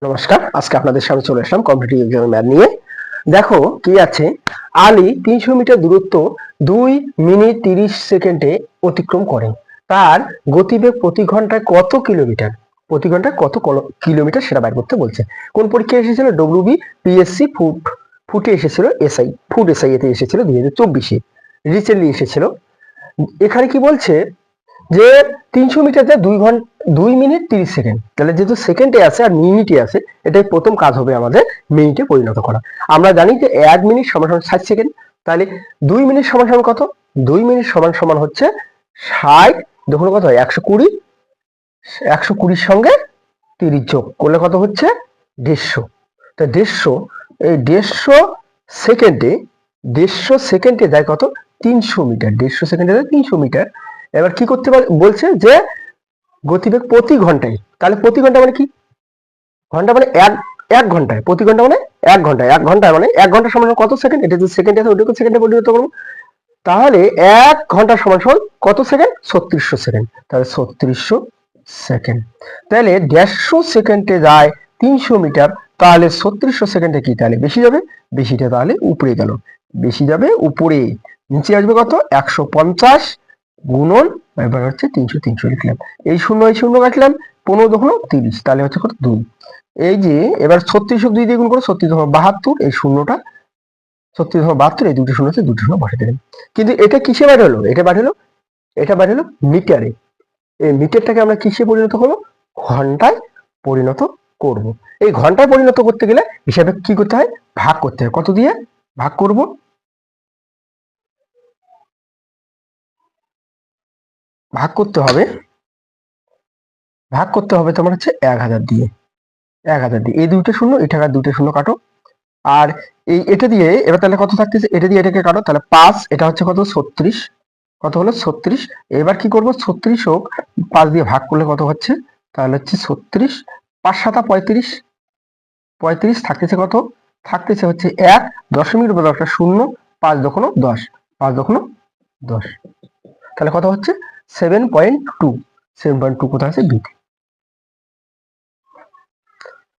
নমস্কার, আজকে আপনাদের সামনে চলে আসলাম কম্পিটিটিভ এক্সামের ম্যাথ নিয়ে। দেখো কি আছে, আলী 300 মিটার দূরত্ব 2 মিনিট 30 সেকেন্ডে অতিক্রম করেন। তার গতিবেগ প্রতি ঘন্টায় কত কিলোমিটার? প্রতি ঘন্টায় কত কিলোমিটার সেটা বাইর করতে বলছে। কোন পরীক্ষায় এসেছিল? ডব্লিউবি পিএসসি ফুটে এসেছিল, এসআই ফুড এসআই এতে এসেছিল 2024-এ, রিসেন্টলি এসেছিল। এখানে কি বলছে যে 300 মিটার যায় 2 মিনিট 30 সেকেন্ড। তাহলে যেহেতু সেকেন্ডে আছে আর মিনিটে আছে, এটাই প্রথম কাজ হবে আমাদের মিনিটে পরিণত করা। আমরা জানি যে 1 মিনিট সমান সমান 60 সেকেন্ড। তাহলে 2 মিনিট সমান সমান কত? 2 মিনিট সমান সমান হচ্ছে 60, দেখুন কত হয় 120, 120 সঙ্গে 30 যোগ করলে কত হচ্ছে 150। তো 150, এই 150 সেকেন্ডে 150 সেকেন্ডে যায় কত? 300 মিটার। 150 সেকেন্ডে যায় 300 মিটার। এবার কি করতে বলছে যে গতিবেগ প্রতি ঘন্টায়। তাহলে প্রতি ঘন্টা মানে কি? ঘন্টা মানে এক ঘন্টায়, প্রতি ঘন্টা মানে 1 ঘন্টায়। 1 ঘন্টায় মানে 1 ঘন্টা সমান কত সেকেন্ড? এটা যদি সেকেন্ড আছে ওটাকে সেকেন্ডে পরিণত করবো। তাহলে 1 ঘন্টা সমান সমান কত সেকেন্ড? 3600 সেকেন্ড। তাহলে 3600 সেকেন্ড। তাহলে 150 সেকেন্ডে যায় 300 মিটার। তাহলে 3600 সেকেন্ডে কি তাহলে বেশি যাবে? বেশিটা তাহলে উপরে গেল, বেশি যাবে উপরে। নিচে আসবে কত? 150 গুণন, এবার হচ্ছে 300, 300 লিখলাম। এই শূন্য কাটলাম, 15 দুগুণ 30, তাহলে হচ্ছে কত? 2। এই যে এবার 3600 2 দিয়ে গুণ করো, 3672, এই শূন্যটা 3672, এই দুটো শূন্য আছে, দুটো শূন্য বসে দিলাম। কিন্তু এটা কিসে বার হলো? এটা বার হলো মিটারে। এই মিটারটাকে আমরা কিসে পরিণত করবো? ঘন্টায় পরিণত করব। এই ঘন্টায় পরিণত করতে গেলে হিসাবে কি করতে হয়? ভাগ করতে হয়। কত দিয়ে ভাগ করব? ভাগ করতে হবে তোমার হচ্ছে 1000 দিয়ে। 1000 দিয়ে, এই দুইটা শূন্য, এটা আর দুইটা শূন্য কাটো। আর এই এটা দিয়ে এবার তাহলে কত থাকতেছে? এটা দিয়ে এটাকে কাটো, তাহলে 5, এটা হচ্ছে কত? 36, কত হলো? 36। এবার কি করব? 36 হোক 5 দিয়ে ভাগ করলে কত হচ্ছে? তাহলে হচ্ছে 36, 5 7 35, 35 থাকতেছে কত? থাকতেছে হচ্ছে 1, দশমিকের বদলে একটা শূন্য, 5 দশমিক 10, 5 দশমিক 10। তাহলে কত হচ্ছে? 7.2। 7.2 কোথায় আছে? বি।